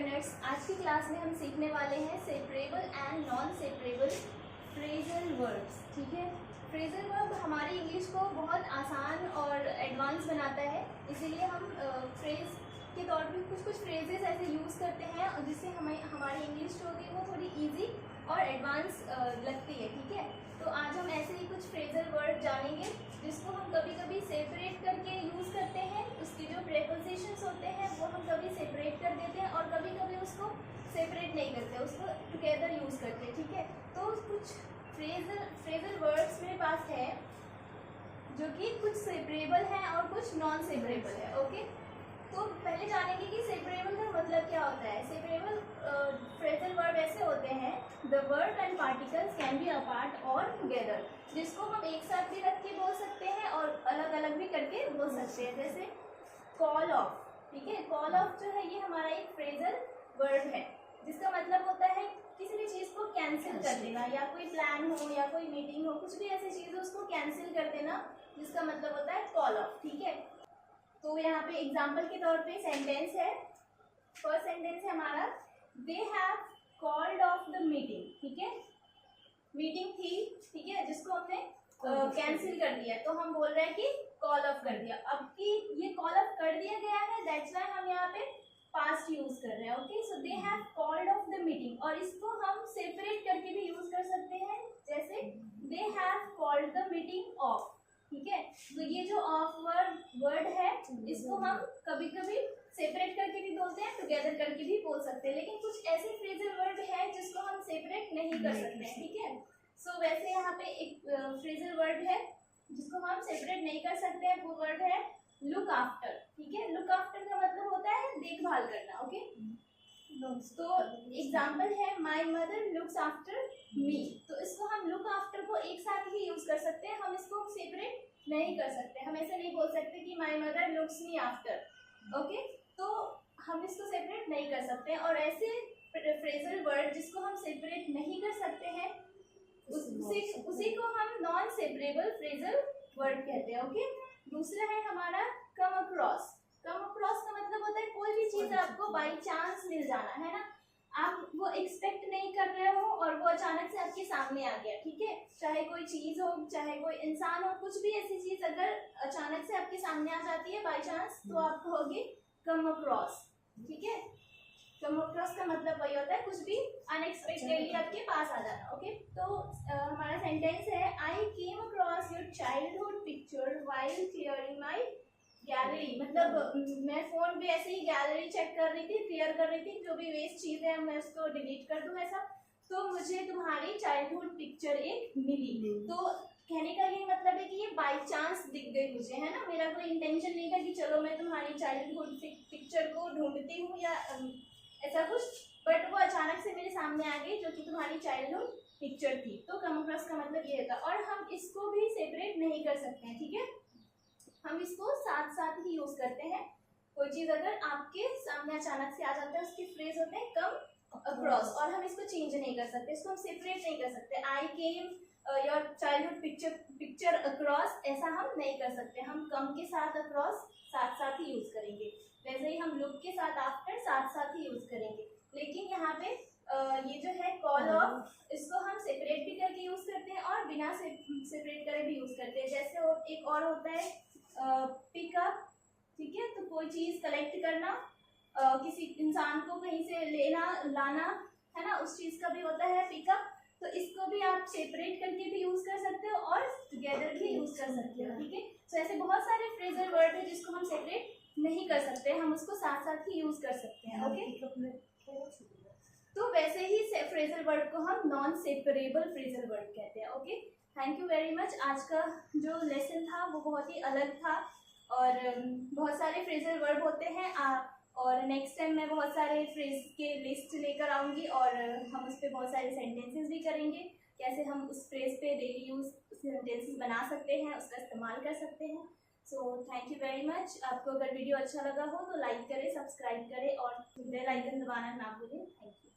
Learners, आज की class में हम सीखने वाले हैं separable and non separable phrasal verbs. ठीक है, फ्रेजल वर्ब हमारी इंग्लिश को बहुत आसान और एडवांस बनाता है, इसीलिए हम फ्रेज के तौर पे कुछ फ्रेजेस ऐसे यूज़ करते हैं जिससे हमारी इंग्लिश जो होती है वो थोड़ी इजी और एडवांस लगती है। ठीक है, तो आज हम ऐसे ही कुछ फ्रेजल वर्ड जानेंगे जिसको हम कभी कभी सेपरेट करके यूज़ करते हैं। उसके जो प्रेपोजिशंस होते हैं वो हम कभी सेपरेट कर देते हैं और कभी कभी उसको सेपरेट नहीं करते, उसको टुगेदर यूज़ करते हैं। ठीक है, तो कुछ फ्रेजल वर्ड्स मेरे पास है जो कि कुछ सेपरेबल हैं और कुछ नॉन सेपरेबल है। ओके, तो पहले जानेंगे कि सेपरेबल का मतलब क्या होता है। सेपरेबल फ्रेजल वर्ड ऐसे होते हैं, the word and particles can be apart और टुगेदर, जिसको हम एक साथ भी रख के बोल सकते हैं और अलग अलग भी करके बोल सकते हैं। जैसे कॉल ऑफ, ठीक है, कॉल ऑफ जो है ये हमारा एक फ्रेजल वर्ड है जिसका मतलब होता है किसी भी चीज़ को कैंसिल कर देना, या कोई प्लान हो या कोई मीटिंग हो, कुछ भी ऐसी चीज़ हो उसको कैंसिल कर देना, जिसका मतलब होता है कॉल ऑफ। ठीक है, तो यहाँ पे एग्जाम्पल के तौर पे सेंटेंस है, फर्स्ट सेंटेंस है हमारा, they have called off the meeting. ठीक है, मीटिंग थी, ठीक है, जिसको हमने कैंसिल कर दिया, तो हम बोल रहे हैं कि कॉल ऑफ कर दिया। अब कि ये कॉल ऑफ कर दिया गया है, दैट्स व्हाई हम यहाँ पे पास्ट यूज कर रहे हैं। Okay, so they have called off the meeting, और इसको हम सेपरेट करके भी यूज कर सकते हैं, जैसे they have called the meeting of. ठीक है, तो ये जो ऑफ वर्ड है इसको हम कभी कभी सेपरेट करके भी बोलते हैं, टुगेदर करके भी बोल सकते हैं, लेकिन कुछ ऐसे फ्रेजल वर्ड है जिसको हम सेपरेट नहीं कर सकते हैं। ठीक है, सो वैसे यहाँ पे एक फ्रेजल वर्ड है जिसको हम सेपरेट नहीं कर सकते हैं, वो वर्ड है लुक आफ्टर। ठीक है, लुक आफ्टर का मतलब होता है देखभाल करना। ओके, तो एग्जाम्पल है my mother looks after me, तो इसको हम लुक आफ्टर को एक साथ ही यूज कर सकते हैं, हम इसको सेपरेट नहीं कर सकते। हम ऐसे नहीं बोल सकते कि my mother looks me after. Okay, तो हम इसको सेपरेट नहीं कर सकते, और ऐसे फ्रेजल वर्ड जिसको हम सेपरेट नहीं कर सकते हैं उसी को हम नॉन सेपरेबल फ्रेजल वर्ड कहते हैं। ओके, दूसरा है हमारा कम अक्रॉस। कम अक्रॉस का मतलब होता है कोई भी चीज आपको बाई चांस मिल जाना, है ना, आप वो एक्सपेक्ट नहीं कर रहे हो और वो अचानक से आपके सामने आ गया। ठीक है, चाहे कोई चीज हो, चाहे कोई इंसान हो, कुछ भी ऐसी चीज अगर अचानक से आपके सामने आ जाती है बाई चांस, तो आप कहोगे कम अक्रॉस। ठीक है, कम अक्रॉस का मतलब वही होता है कुछ भी अनएक्सपेक्टेडली आपके पास आ जाना। ओके, तो हमारा सेंटेंस है, I came across your childhood picture while clearing my gallery, मतलब मैं फोन पे ऐसे ही गैलरी चेक कर रही थी, क्लियर कर रही थी, जो भी वेस्ट चीज है मैं उसको डिलीट कर दूं ऐसा, तो मुझे तुम्हारी चाइल्डहुड पिक्चर एक मिली। तो कहने का ये मतलब है कि ये बाय चांस दिख गई मुझे, है ना, मेरा कोई इंटेंशन नहीं था कि चलो मैं तुम्हारी चाइल्डहुड पिक्चर को ढूंढती हूँ या ऐसा कुछ, बट वो अचानक से मेरे सामने आ गई जो कि तुम्हारी चाइल्डहुड पिक्चर थी। तो कम अक्रॉस का मतलब ये था, और हम इसको भी सेपरेट नहीं कर सकते हैं। ठीक है, हम इसको साथ साथ ही यूज करते हैं। कोई चीज अगर आपके सामने अचानक से आ जाता है, उसके फ्रेज होते हैं कम अक्रॉस, और हम इसको चेंज नहीं कर सकते, इसको हम सेपरेट नहीं कर सकते। I came your childhood picture across, ऐसा हम नहीं कर सकते, हम कम के साथ अक्रॉस साथ साथ ही यूज करेंगे। वैसे ही हम लुक के साथ आफ्टर साथ साथ ही यूज करेंगे। लेकिन यहाँ पे ये जो है कॉल ऑफ, इसको हम सेपरेट भी करके यूज करते हैं और बिना सेपरेट करे भी यूज करते हैं। जैसे एक और होता है पिकअप। ठीक है, तो कोई चीज कलेक्ट करना, किसी इंसान को कहीं से लेना लाना, है ना, उस चीज का भी होता है पिकअप। तो इसको भी आप सेपरेट करके भी यूज कर सकते हो और टुगेदर भी यूज कर सकते हो। ठीक है, तो ऐसे बहुत सारे फ्रेजल वर्ड है जिसको हम सेपरेट नहीं कर सकते, हम उसको साथ साथ ही यूज कर सकते हैं। ओके, तो वैसे ही फ्रेजल वर्ड को हम नॉन सेपरेबल फ्रेजल वर्ड कहते हैं। Okay, thank you very much. आज का जो लेसन था वो बहुत ही अलग था, और बहुत सारे फ्रेजल वर्ड होते हैं, और नेक्स्ट टाइम मैं बहुत सारे फ्रेज के लिस्ट लेकर आऊँगी, और हम उस पर बहुत सारे सेंटेंसेस भी करेंगे, कैसे हम उस फ्रेज पे डेली यूज सेंटेंसेस बना सकते हैं, उसका इस्तेमाल कर सकते हैं। So thank you very much. आपको अगर वीडियो अच्छा लगा हो तो लाइक करें, सब्सक्राइब करें और बेल आइकन दबाना ना भूलें। Thank you.